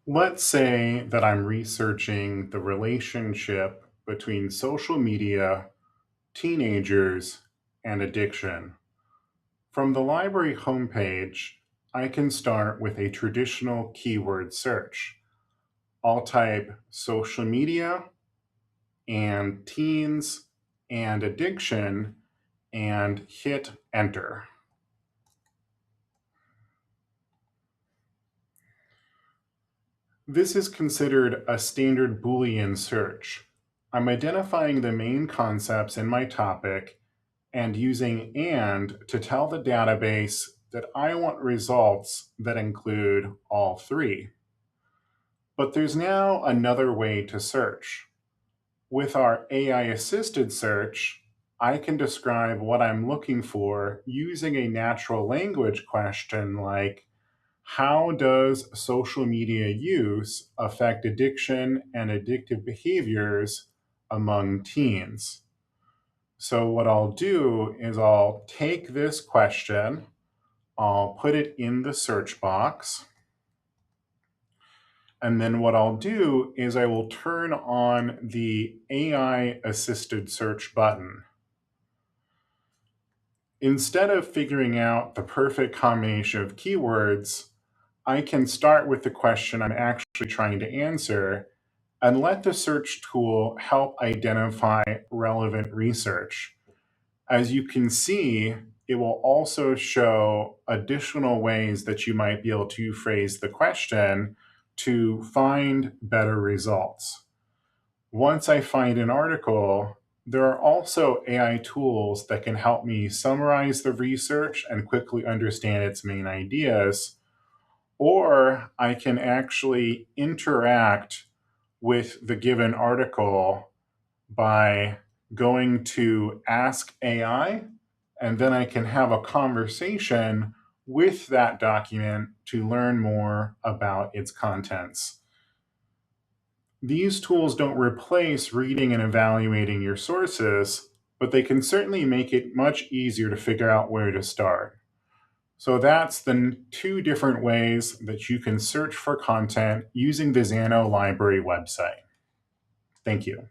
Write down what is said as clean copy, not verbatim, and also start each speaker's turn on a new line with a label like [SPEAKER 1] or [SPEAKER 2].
[SPEAKER 1] Let's say that I'm researching the relationship between social media, teenagers, and addiction. From the library homepage, I can start with a traditional keyword search. I'll type social media and teens and addiction and hit enter. This is considered a standard Boolean search. I'm identifying the main concepts in my topic and using and to tell the database that I want results that include all three. But there's now another way to search. With our AI assisted search, I can describe what I'm looking for using a natural language question like, how does social media use affect addiction and addictive behaviors among teens? So what I'll do is I'll take this question, I'll put it in the search box, and then what I'll do is I will turn on the AI assisted search button. Instead of figuring out the perfect combination of keywords, I can start with the question I'm actually trying to answer and let the search tool help identify relevant research. As you can see, it will also show additional ways that you might be able to phrase the question to find better results. Once I find an article, there are also AI tools that can help me summarize the research and quickly understand its main ideas, or I can actually interact with the given article by going to Ask AI, and then I can have a conversation with that document to learn more about its contents. These tools don't replace reading and evaluating your sources, but they can certainly make it much easier to figure out where to start. So that's the two different ways that you can search for content using the Xano Library website. Thank you.